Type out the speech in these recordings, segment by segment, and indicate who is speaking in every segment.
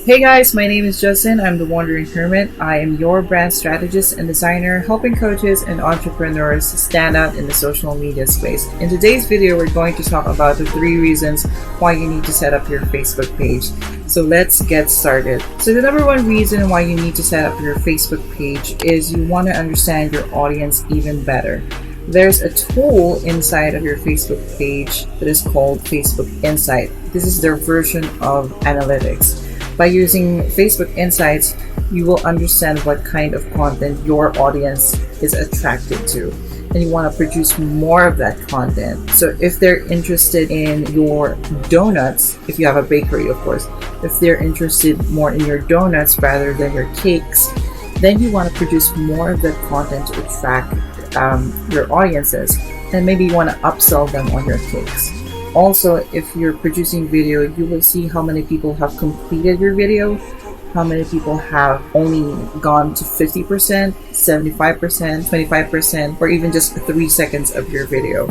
Speaker 1: Hey guys, my name is Justin. I'm the Wandering Hermit. I am your brand strategist and designer, helping coaches and entrepreneurs stand out in the social media space. In today's video, we're going to talk about the 3 reasons why you need to set up your Facebook page. So let's get started. So the number one reason why you need to set up your Facebook page is you want to understand your audience even better. There's a tool inside of your Facebook page that is called Facebook Insight. This is their version of analytics. By using Facebook Insights, you will understand what kind of content your audience is attracted to, and you want to produce more of that content. So if they're interested in your donuts, if you have a bakery, of course, if they're interested more in your donuts rather than your cakes, then you want to produce more of that content to attract your audiences, and maybe you want to upsell them on your cakes. Also, if you're producing video, you will see how many people have completed your video, how many people have only gone to 50%, 75%, 25%, or even just 3 seconds of your video.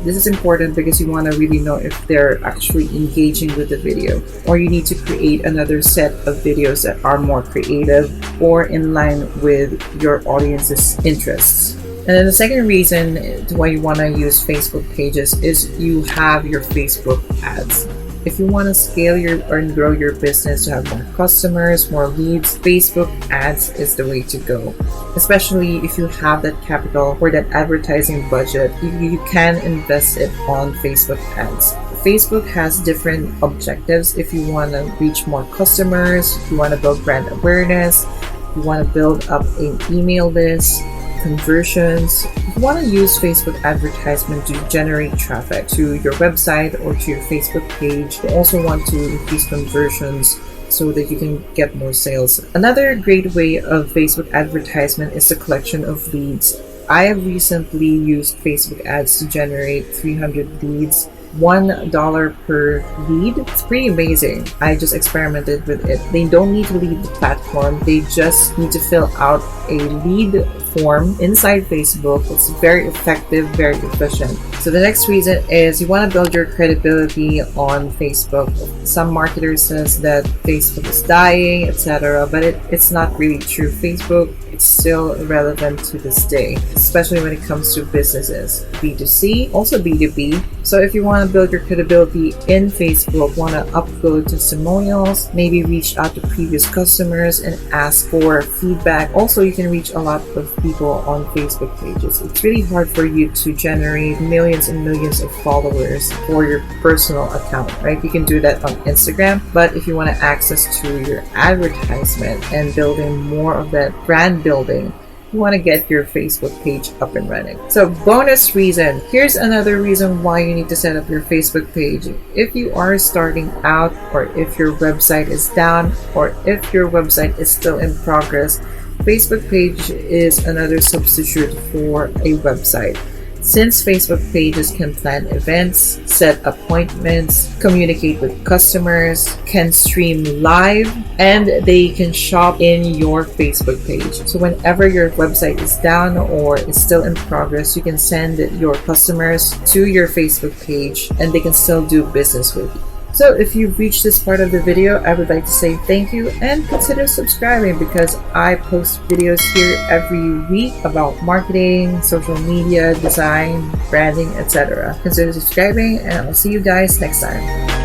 Speaker 1: This is important because you want to really know if they're actually engaging with the video, or you need to create another set of videos that are more creative or in line with your audience's interests. And then the second reason why you want to use Facebook pages is you have your Facebook ads. If you want to scale and grow your business to have more customers, more leads, Facebook ads is the way to go. Especially if you have that capital or that advertising budget, you can invest it on Facebook ads. Facebook has different objectives. If you want to reach more customers, if you want to build brand awareness, you want to build up an email list, conversions. You want to use Facebook advertisement to generate traffic to your website or to your Facebook page. You also want to increase conversions so that you can get more sales. Another great way of Facebook advertisement is the collection of leads. I have recently used Facebook ads to generate 300 leads. $1 per lead. It's pretty amazing. I just experimented with it. They don't need to leave the platform. They just need to fill out a lead form inside Facebook. It's very effective, very efficient. So the next reason is you want to build your credibility on Facebook. Some marketers says that Facebook is dying, etc., but it's not really true. Facebook is still relevant to this day, especially when it comes to businesses, B2C, also B2B. So if you want to build your credibility in Facebook, want to upload testimonials, maybe reach out to previous customers and ask for feedback. Also, you can reach a lot of people on Facebook pages. It's really hard for you to generate millions and millions of followers for your personal account, right? You can do that on Instagram, but if you want to access to your advertisement and building more of that brand building, you want to get your Facebook page up and running. So bonus reason, here's another reason why you need to set up your Facebook page. If you are starting out, or if your website is down, or if your website is still in progress, Facebook page is another substitute for a website. Since Facebook pages can plan events, set appointments, communicate with customers, can stream live, and they can shop in your Facebook page. So whenever your website is down or is still in progress, you can send your customers to your Facebook page and they can still do business with you. So if you've reached this part of the video, I would like to say thank you and consider subscribing because I post videos here every week about marketing, social media, design, branding, etc. Consider subscribing and I'll see you guys next time.